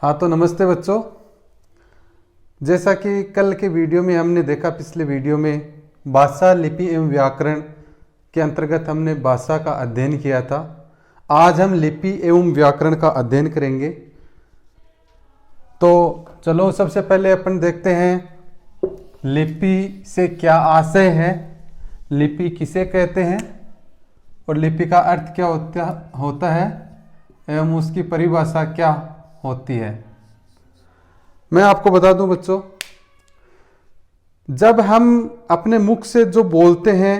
हाँ तो नमस्ते बच्चों। जैसा कि कल के वीडियो में हमने देखा, पिछले वीडियो में भाषा, लिपि एवं व्याकरण के अंतर्गत हमने भाषा का अध्ययन किया था। आज हम लिपि एवं व्याकरण का अध्ययन करेंगे। तो चलो सबसे पहले अपन देखते हैं लिपि से क्या आशय है, लिपि किसे कहते हैं और लिपि का अर्थ क्या होता है एवं उसकी परिभाषा क्या होती है। मैं आपको बता दूं बच्चों, जब हम अपने मुख से जो बोलते हैं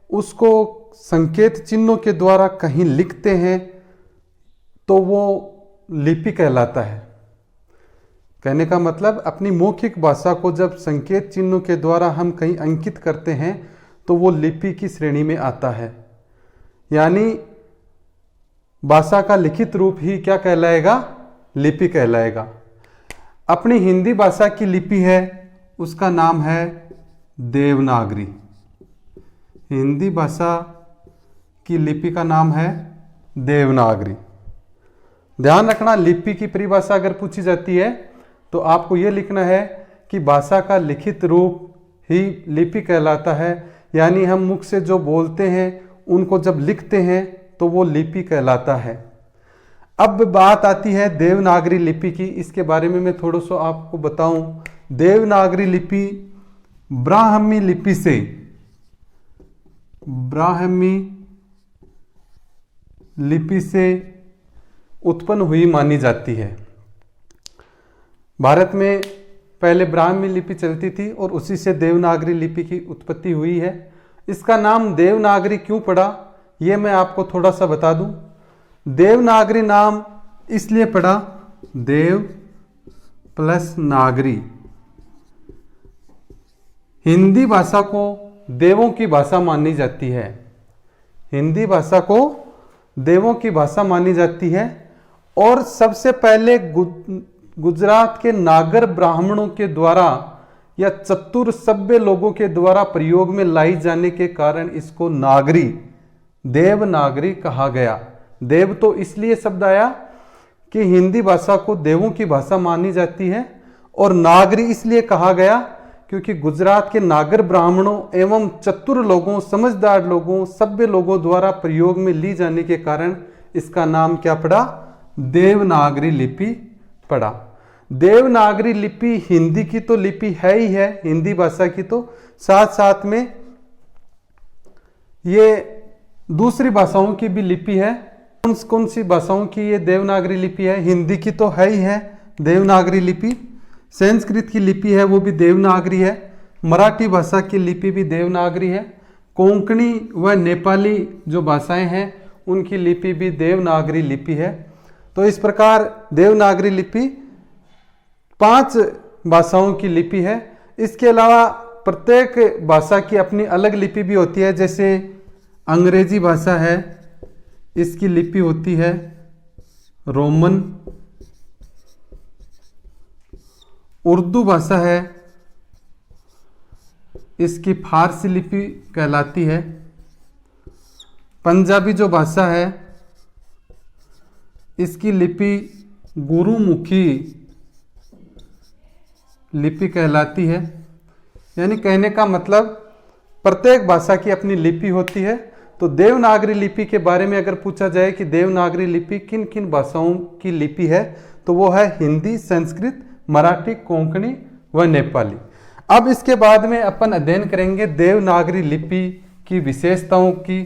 उसको संकेत चिन्हों के द्वारा कहीं लिखते हैं तो वो लिपि कहलाता है। कहने का मतलब, अपनी मौखिक भाषा को जब संकेत चिन्हों के द्वारा हम कहीं अंकित करते हैं तो वो लिपि की श्रेणी में आता है। यानी भाषा का लिखित रूप ही क्या कहलाएगा? लिपि कहलाएगा। अपनी हिंदी भाषा की लिपि है, उसका नाम है देवनागरी। हिंदी भाषा की लिपि का नाम है देवनागरी। ध्यान रखना, लिपि की परिभाषा अगर पूछी जाती है तो आपको यह लिखना है कि भाषा का लिखित रूप ही लिपि कहलाता है। यानी हम मुख से जो बोलते हैं उनको जब लिखते हैं तो वो लिपि कहलाता है। अब बात आती है देवनागरी लिपि की। इसके बारे में मैं थोड़ा सा आपको बताऊं। देवनागरी लिपि ब्राह्मी लिपि से, ब्राह्मी लिपि से उत्पन्न हुई मानी जाती है। भारत में पहले ब्राह्मी लिपि चलती थी और उसी से देवनागरी लिपि की उत्पत्ति हुई है। इसका नाम देवनागरी क्यों पड़ा, ये मैं आपको थोड़ा सा बता दूं। देवनागरी नाम इसलिए पड़ा, देव प्लस नागरी। हिंदी भाषा को देवों की भाषा मानी जाती है। हिंदी भाषा को देवों की भाषा मानी जाती है और सबसे पहले गुजरात के नागर ब्राह्मणों के द्वारा या चतुर सभ्य लोगों के द्वारा प्रयोग में लाई जाने के कारण इसको नागरी, देवनागरी कहा गया। देव तो इसलिए शब्द आया कि हिंदी भाषा को देवों की भाषा मानी जाती है, और नागरी इसलिए कहा गया क्योंकि गुजरात के नागर ब्राह्मणों एवं चतुर लोगों, समझदार लोगों, सभ्य लोगों द्वारा प्रयोग में ली जाने के कारण इसका नाम क्या पड़ा? देवनागरी लिपि पड़ा। देवनागरी लिपि हिंदी की तो लिपि है ही है, हिंदी भाषा की तो, साथ साथ में ये दूसरी भाषाओं की भी लिपि है। कौन सी भाषाओं की ये देवनागरी लिपि है? हिंदी की तो है ही है देवनागरी लिपि, संस्कृत की लिपि है वो भी देवनागरी है, मराठी भाषा की लिपि भी देवनागरी है, कोंकणी व नेपाली जो भाषाएं हैं उनकी लिपि भी देवनागरी लिपि है। तो इस प्रकार देवनागरी लिपि 5 भाषाओं की लिपि है। इसके अलावा प्रत्येक भाषा की अपनी अलग लिपि भी होती है। जैसे अंग्रेजी भाषा है, इसकी लिपि होती है रोमन। उर्दू भाषा है, इसकी फारसी लिपि कहलाती है। पंजाबी जो भाषा है इसकी लिपि गुरुमुखी लिपि कहलाती है। यानी कहने का मतलब, प्रत्येक भाषा की अपनी लिपि होती है। तो देवनागरी लिपि के बारे में अगर पूछा जाए कि देवनागरी लिपि किन किन भाषाओं की लिपि है, तो वो है हिंदी, संस्कृत, मराठी, कोंकणी व नेपाली। अब इसके बाद में अपन अध्ययन करेंगे देवनागरी लिपि की विशेषताओं की।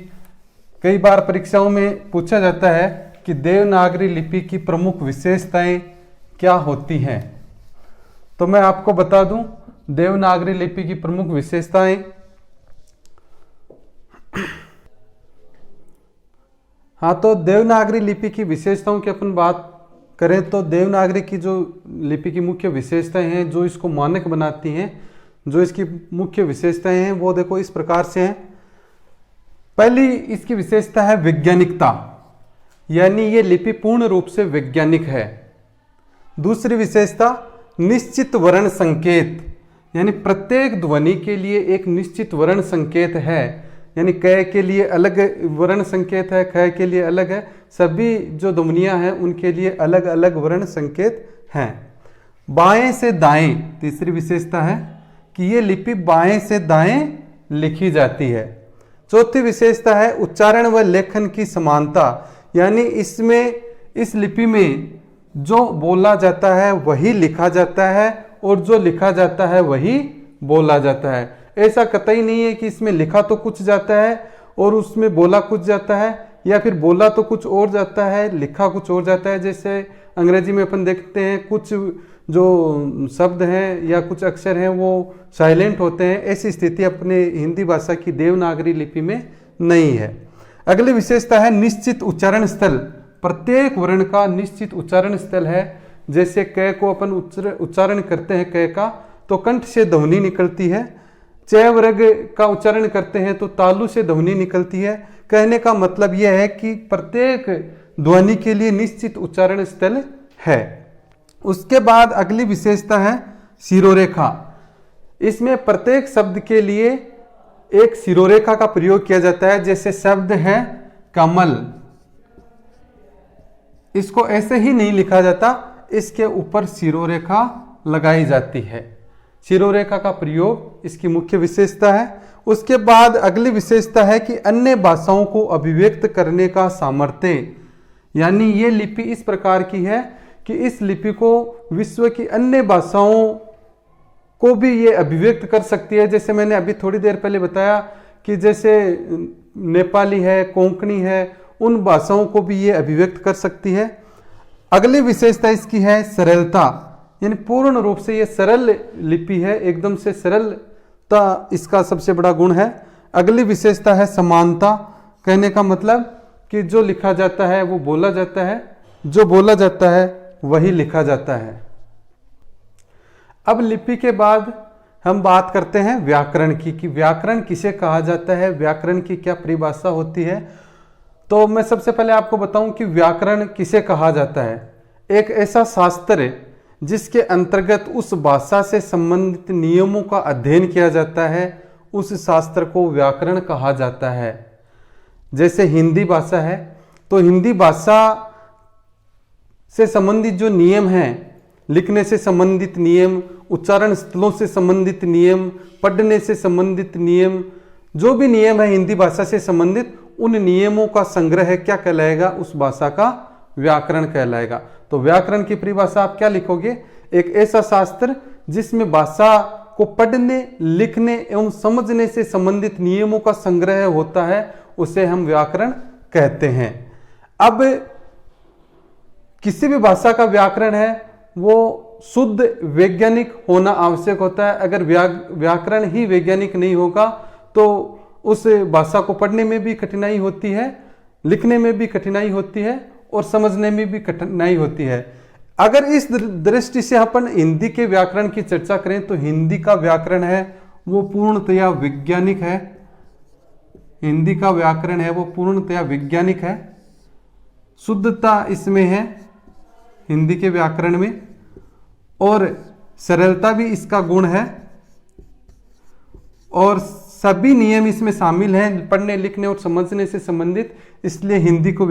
कई बार परीक्षाओं में पूछा जाता है कि देवनागरी लिपि की प्रमुख विशेषताएं क्या होती हैं। तो मैं आपको बता दूं देवनागरी लिपि की प्रमुख विशेषताएं। हाँ, तो देवनागरी लिपि की विशेषताओं की अपन बात करें तो देवनागरी की जो लिपि की मुख्य विशेषताएं हैं, जो इसको मानक बनाती हैं, जो इसकी मुख्य विशेषताएं हैं, वो देखो इस प्रकार से हैं। पहली इसकी विशेषता है वैज्ञानिकता, यानी ये लिपि पूर्ण रूप से वैज्ञानिक है। दूसरी विशेषता निश्चित वर्ण संकेत, यानी प्रत्येक ध्वनि के लिए एक निश्चित वर्ण संकेत है। यानी क के लिए अलग वर्ण संकेत है, ख के लिए अलग है, सभी जो ध्वनियां हैं उनके लिए अलग अलग वर्ण संकेत हैं। बाएं से दाएं, तीसरी विशेषता है कि ये लिपि बाएं से दाएं लिखी जाती है। चौथी विशेषता है उच्चारण व लेखन की समानता, यानी इसमें इस लिपि में जो बोला जाता है वही लिखा जाता है और जो लिखा जाता है वही बोला जाता है। ऐसा कतई नहीं है कि इसमें लिखा तो कुछ जाता है और उसमें बोला कुछ जाता है, या फिर बोला तो कुछ और जाता है लिखा कुछ और जाता है। जैसे अंग्रेजी में अपन देखते हैं कुछ जो शब्द हैं या कुछ अक्षर हैं वो साइलेंट होते हैं, ऐसी स्थिति अपने हिंदी भाषा की देवनागरी लिपि में नहीं है। अगली विशेषता है निश्चित उच्चारण स्थल। प्रत्येक वर्ण का निश्चित उच्चारण स्थल है। जैसे क को अपन उच्चारण करते हैं क का तो कंठ से ध्वनि निकलती है, च वर्ग का उच्चारण करते हैं तो तालु से ध्वनि निकलती है। कहने का मतलब यह है कि प्रत्येक ध्वनि के लिए निश्चित उच्चारण स्थल है। उसके बाद अगली विशेषता है शिरोरेखा। इसमें प्रत्येक शब्द के लिए एक शिरोरेखा का प्रयोग किया जाता है। जैसे शब्द है कमल, इसको ऐसे ही नहीं लिखा जाता, इसके ऊपर शिरोरेखा लगाई जाती है। शिरोरेखा का प्रयोग इसकी मुख्य विशेषता है। उसके बाद अगली विशेषता है कि अन्य भाषाओं को अभिव्यक्त करने का सामर्थ्य, यानी ये लिपि इस प्रकार की है कि इस लिपि को विश्व की अन्य भाषाओं को भी ये अभिव्यक्त कर सकती है। जैसे मैंने अभी थोड़ी देर पहले बताया कि जैसे नेपाली है, कोंकणी है, उन भाषाओं को भी ये अभिव्यक्त कर सकती है। अगली विशेषता इसकी है सरलता, यानी पूर्ण रूप से ये सरल लिपि है, एकदम से सरलता इसका सबसे बड़ा गुण है। अगली विशेषता है समानता। कहने का मतलब कि जो लिखा जाता है वो बोला जाता है, जो बोला जाता है वही लिखा जाता है। अब लिपि के बाद हम बात करते हैं व्याकरण की, कि व्याकरण किसे कहा जाता है, व्याकरण की क्या परिभाषा होती है। तो मैं सबसे पहले आपको बताऊं कि व्याकरण किसे कहा जाता है। एक ऐसा शास्त्र जिसके अंतर्गत उस भाषा से संबंधित नियमों का अध्ययन किया जाता है, उस शास्त्र को व्याकरण कहा जाता है। जैसे हिंदी भाषा है तो हिंदी भाषा से संबंधित जो नियम हैं, लिखने से संबंधित नियम, उच्चारण स्थलों से संबंधित नियम, पढ़ने से संबंधित नियम, जो भी नियम है हिंदी भाषा से संबंधित, उन नियमों का संग्रह क्या कहलाएगा, उस भाषा का व्याकरण कहलाएगा। तो व्याकरण की परिभाषा आप क्या लिखोगे, एक ऐसा शास्त्र जिसमें भाषा को पढ़ने, लिखने एवं समझने से संबंधित नियमों का संग्रह होता है, उसे हम व्याकरण कहते हैं। अब किसी भी भाषा का व्याकरण है वो शुद्ध वैज्ञानिक होना आवश्यक होता है। अगर व्याकरण ही वैज्ञानिक नहीं होगा तो उस भाषा को पढ़ने में भी कठिनाई होती है, लिखने में भी कठिनाई होती है और समझने में भी कठिनाई होती है। अगर इस दृष्टि से अपन हिंदी के व्याकरण की चर्चा करें तो हिंदी का व्याकरण है वो पूर्णतया वैज्ञानिक है। हिंदी का व्याकरण है वो पूर्णतया वैज्ञानिक है, शुद्धता इसमें है हिंदी के व्याकरण में, और सरलता भी इसका गुण है, और सभी नियम इसमें शामिल हैं पढ़ने, लिखने और समझने से संबंधित। इसलिए हिंदी के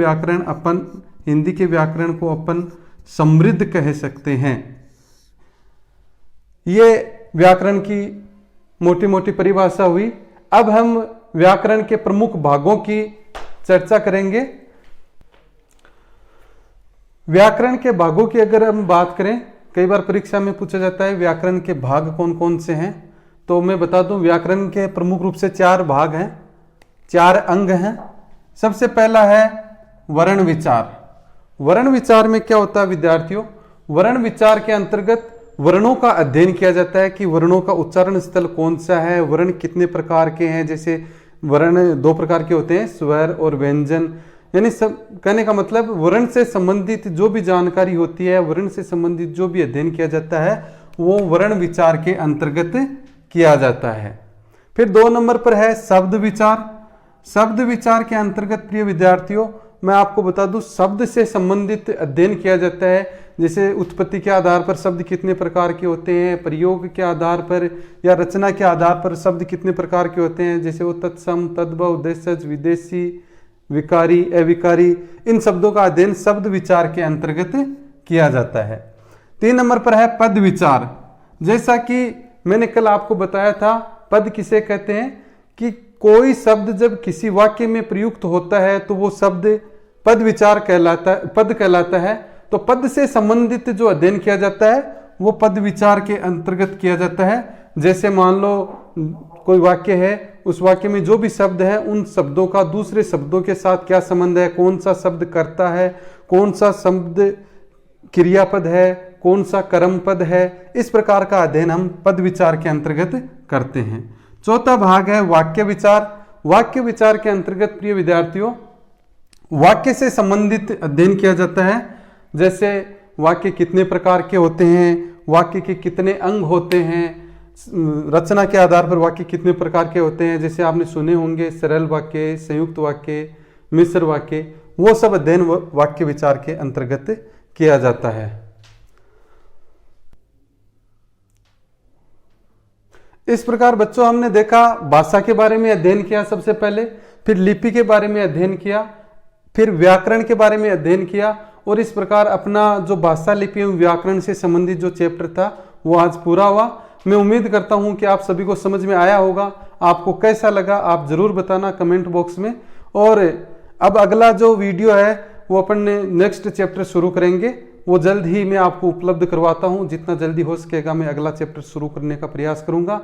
व्याकरण को अपन समृद्ध कह सकते हैं। ये व्याकरण की मोटी मोटी परिभाषा हुई। अब हम व्याकरण के प्रमुख भागों की चर्चा करेंगे। व्याकरण के भागों की अगर हम बात करें, कई बार परीक्षा में पूछा जाता है व्याकरण के भाग कौन कौन से हैं, तो मैं बता दूं व्याकरण के प्रमुख रूप से 4 भाग हैं, 4 अंग हैं। सबसे पहला है वर्ण विचार। वर्ण विचार में क्या होता है विद्यार्थियों, वर्ण विचार के अंतर्गत वर्णों का अध्ययन किया जाता है कि वर्णों का उच्चारण स्थल कौन सा है, वर्ण कितने प्रकार के हैं। जैसे वर्ण 2 प्रकार के होते हैं, स्वर और व्यंजन, यानी सब कहने का मतलब वर्ण से संबंधित जो भी जानकारी होती है, वर्ण से संबंधित जो भी अध्ययन किया जाता है वो वर्ण विचार के अंतर्गत किया जाता है। फिर 2 नंबर पर है शब्द विचार। शब्द विचार के अंतर्गत प्रिय विद्यार्थियों मैं आपको बता दूं शब्द से संबंधित अध्ययन किया जाता है। जैसे उत्पत्ति के आधार पर शब्द कितने प्रकार के होते हैं, प्रयोग के आधार पर या रचना के आधार पर शब्द कितने प्रकार के होते हैं। जैसे वो तत्सम, तद्भव, देशज, विदेशी, विकारी, अविकारी, इन शब्दों का अध्ययन शब्द विचार के अंतर्गत किया जाता है। 3 नंबर पर है पद विचार। जैसा कि मैंने कल आपको बताया था, पद किसे कहते हैं कि कोई शब्द जब किसी वाक्य में प्रयुक्त होता है तो वो शब्द पद विचार पद कहलाता है। तो पद से संबंधित जो अध्ययन किया जाता है वो पद विचार के अंतर्गत किया जाता है। जैसे मान लो कोई वाक्य है, उस वाक्य में जो भी शब्द है उन शब्दों का दूसरे शब्दों के साथ क्या संबंध है, कौन सा शब्द कर्ता है, कौन सा शब्द क्रियापद है, कौन सा कर्म पद है, इस प्रकार का अध्ययन हम पद विचार के अंतर्गत करते हैं। चौथा भाग है वाक्य विचार। वाक्य विचार के अंतर्गत प्रिय विद्यार्थियों वाक्य से संबंधित अध्ययन किया जाता है। जैसे वाक्य कितने प्रकार के होते हैं, वाक्य के कितने अंग होते हैं, रचना के आधार पर वाक्य कितने प्रकार के होते हैं। जैसे आपने सुने होंगे सरल वाक्य, संयुक्त वाक्य, मिश्र वाक्य, वो सब अध्ययन वाक्य विचार के अंतर्गत किया जाता है। इस प्रकार बच्चों हमने देखा भाषा के बारे में अध्ययन किया सबसे पहले, फिर लिपि के बारे में अध्ययन किया, फिर व्याकरण के बारे में अध्ययन किया, और इस प्रकार अपना जो भाषा, लिपि एवं व्याकरण से संबंधित जो चैप्टर था वो आज पूरा हुआ। मैं उम्मीद करता हूं कि आप सभी को समझ में आया होगा। आपको कैसा लगा आप जरूर बताना कमेंट बॉक्स में। और अब अगला जो वीडियो है वो अपन नेक्स्ट चैप्टर शुरू करेंगे, वो जल्द ही मैं आपको उपलब्ध करवाता हूं। जितना जल्दी हो सकेगा मैं अगला चैप्टर शुरू करने का प्रयास करूंगा।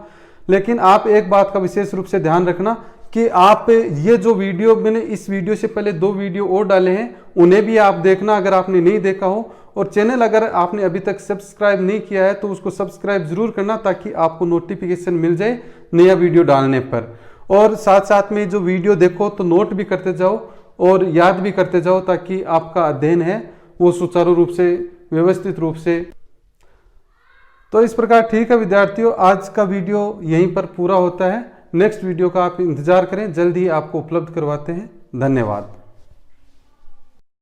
लेकिन आप एक बात का विशेष रूप से ध्यान रखना कि आप ये जो वीडियो, मैंने इस वीडियो से पहले 2 वीडियो और डाले हैं, उन्हें भी आप देखना अगर आपने नहीं देखा हो। और चैनल अगर आपने अभी तक सब्सक्राइब नहीं किया है तो उसको सब्सक्राइब जरूर करना, ताकि आपको नोटिफिकेशन मिल जाए नया वीडियो डालने पर। और साथ साथ में जो वीडियो देखो तो नोट भी करते जाओ और याद भी करते जाओ, ताकि आपका अध्ययन है वो सुचारू रूप से, व्यवस्थित रूप से। तो इस प्रकार ठीक है विद्यार्थियों, आज का वीडियो यहीं पर पूरा होता है। नेक्स्ट वीडियो का आप इंतजार करें, जल्द ही आपको उपलब्ध करवाते हैं। धन्यवाद।